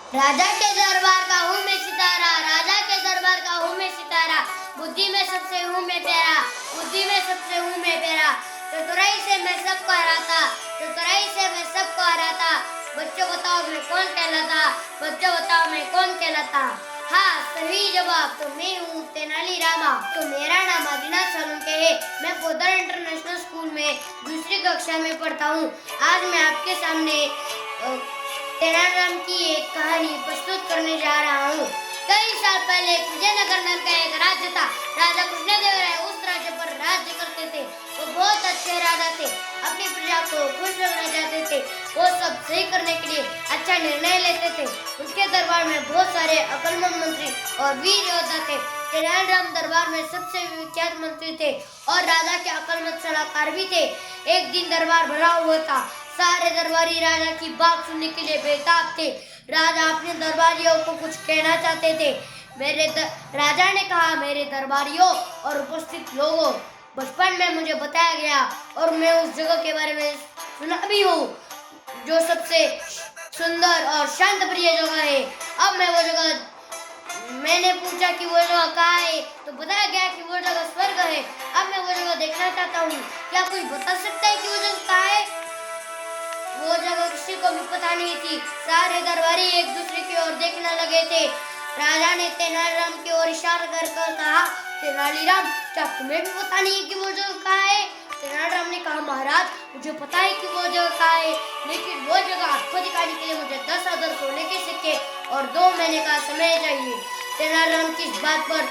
राजा के दरबार का हूँ मैं सितारा, राजा के दरबार का हूँ मैं सितारा, बुद्धि में सबसे हूँ मैं प्यारा, बुद्धि में सबसे हूँ मैं प्यारा, चतुराई से मैं सबको हराता, चतुराई से मैं सबको हराता, बच्चों बताओ मैं कौन कहलाता, बच्चों बताओ मैं कौन कहलाता। हाँ सही जवाब तो मैं हूँ तेनाली रामा। तो मेरा नाम आदिनाथ सोलंकी है। मैं पोद्दार इंटरनेशनल स्कूल में दूसरी कक्षा में पढ़ता हूँ। आज मैं आपके सामने तेनालीराम की एक कहानी प्रस्तुत करने जा रहा हूँ। कई साल पहले विजयनगर नाम का एक राज्य था। राजा कृष्णदेवराय उस राज्य पर राज्य करते थे। वो बहुत अच्छे राजा थे, अपनी प्रजा को खुश रखना चाहते थे। वो सब सही करने के लिए अच्छा निर्णय लेते थे। उनके दरबार में बहुत सारे अक्लमंद मंत्री और वीर योद्धा थे। तेनालीराम दरबार में सबसे विख्यात मंत्री थे और राजा के अक्लमंद सलाहकार भी थे। एक दिन दरबार भरा हुआ था। सारे दरबारी राजा की बात सुनने के लिए बेताब थे। राजा अपने दरबारियों को कुछ कहना चाहते थे। राजा ने कहा, मेरे दरबारियों और उपस्थित लोगों, बचपन में मुझे बताया गया और मैं उस जगह के बारे में सुना भी हूँ जो सबसे सुंदर और शांत प्रिय जगह है। अब मैं वो जगह मैंने पूछा कि वो जगह कहाँ है, तो बताया गया कि वो जगह स्वर्ग है। अब मैं वो जगह देखना चाहता हूँ। क्या कोई बता सकता है कि वो जगह कहाँ है? वो जगह किसी को भी पता नहीं थी। सारे दरबारी एक दूसरे की ओर देखने लगे थे। राजा ने तेनालीराम की ओर इशारा कर कहा, तेनालीराम, क्या तुम्हें भी पता नहीं है कि वो जगह कहाँ है? तेनालीराम ने कहा, महाराज, मुझे पता है कि वो जगह कहाँ है, लेकिन वो जगह आपको दिखाने के लिए मुझे 10,000 सोने के सिक्के और 2 महीने का समय चाहिए। तेनालीराम की इस बात पर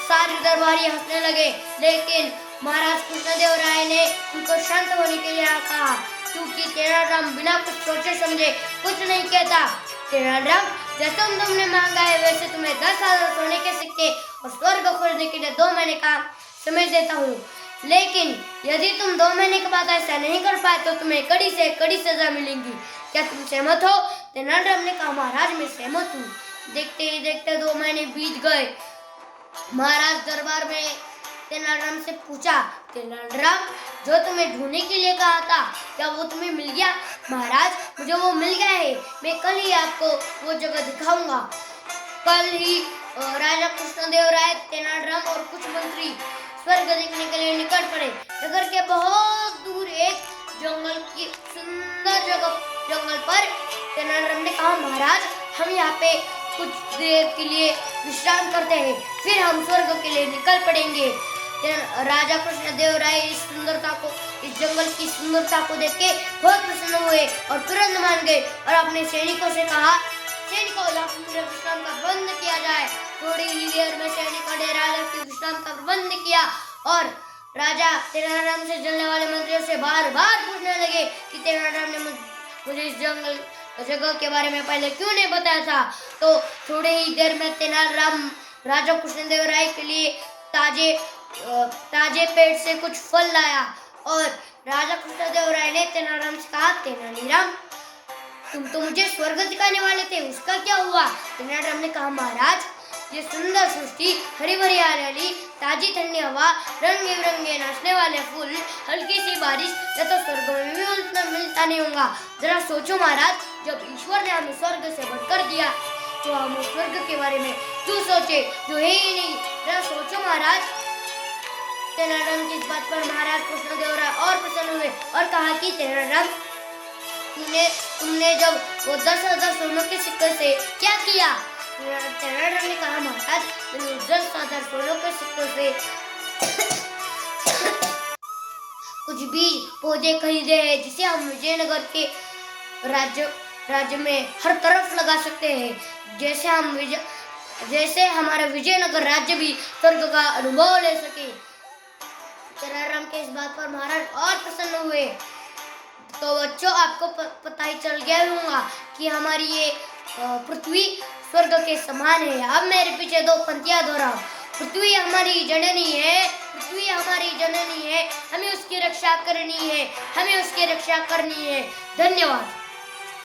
सारे दरबारी हंसने लगे, लेकिन महाराज कृष्णदेवराय ने उनको शांत होने के लिए कहा, क्योंकि तेनालीराम बिना कुछ सोचे समझे कुछ नहीं कहता। तेनालीराम, जैसे तुमने मांगा है वैसे तुम्हें 10,000 सोने के सिक्के और स्वर्ग खोजने के लिए 2 महीने का समय देता हूँ, लेकिन यदि तुम 2 महीने के बाद ऐसा नहीं कर पाए तो तुम्हें कड़ी से कड़ी सजा मिलेगी। क्या तुम सहमत हो? तेनालीराम ने कहा, महाराज, मैं सहमत हूँ। देखते ही देखते 2 महीने बीत गए। महाराज दरबार में तेनालीराम से पूछा, तेनालीराम, जो तुम्हें ढूंढने के लिए कहा था, क्या वो तुम्हें मिल गया? महाराज, मुझे वो मिल गया है। मैं कल ही आपको वो जगह दिखाऊंगा। कल ही राजा कृष्णदेवराय, तेनालीराम और कुछ मंत्री स्वर्ग देखने के लिए निकल पड़े। नगर के बहुत दूर एक जंगल की सुंदर जंगल पर तेनालीराम ने कहा, महाराज, हम यहाँ पे कुछ देर के लिए विश्राम करते हैं, फिर हम स्वर्ग के लिए निकल पड़ेंगे। राजा कृष्णदेवराय इस जंगल की सुंदरता को देख के बहुत प्रसन्न हुए और तुरंत मान गए और अपने सैनिकों से कहा, सैनिकों, विश्राम का प्रबंध किया जाए। थोड़ी ही देर में सैनिकों ने राजा के विश्राम का प्रबंध किया और राजा तेनालीराम से जलने वाले मंत्रियों से बार बार पूछने लगे कि तेनालीराम ने मुझे इस जगह के बारे में पहले क्यों नहीं बताया था। तो थोड़ी ही देर में तेनालीराम राजा कृष्णदेवराय के लिए ताजे पेड़ से कुछ फल लाया और राजा कृष्णदेवराय ने तेनालीराम से कहा, तेनालीराम, तुम तो मुझे स्वर्ग दिखाने वाले थे, उसका क्या हुआ? तेनालीराम ने कहा, महाराज, ये सुंदर सृष्टि, हरी भरी हरियाली, ताजी ठंडी हवा, रंग बिरंगे नाचने वाले फूल, हल्की सी बारिश, या तो स्वर्ग में भी उतना मिलता नहीं होगा। जरा सोचो महाराज, जब ईश्वर ने हमें स्वर्ग से बढ़कर दिया तो हम उस स्वर्ग के बारे में क्यों सोचे जो है ही नहीं। जरा सोचो महाराज। तेनालीराम की इस बात पर महाराज कृष्णदेवराय और प्रसन्न हुए और कहा कि तेनालीराम, तुमने जब वो 10,000 सोनों के सिक्के से क्या किया? तेनालीराम ने कहा, महाराज, मैंने 10,000 सोनों के सिक्कों से कुछ बीज पौधे खरीदे हैं जिसे हम विजयनगर के राज्य में हर तरफ लगा सकते हैं, जैसे हमारा विजयनगर राज्य भी स्वर्ग का अनुभव ले सके। तेनालीराम के इस बात पर महाराज और प्रसन्न हुए। तो बच्चों, आपको पता ही चल गया होगा कि हमारी ये पृथ्वी स्वर्ग के समान है। अब मेरे पीछे 2 पंक्तियां दोहराओ। पृथ्वी हमारी जननी है, पृथ्वी हमारी जननी है, हमें उसकी रक्षा करनी है, हमें उसकी रक्षा करनी है। धन्यवाद।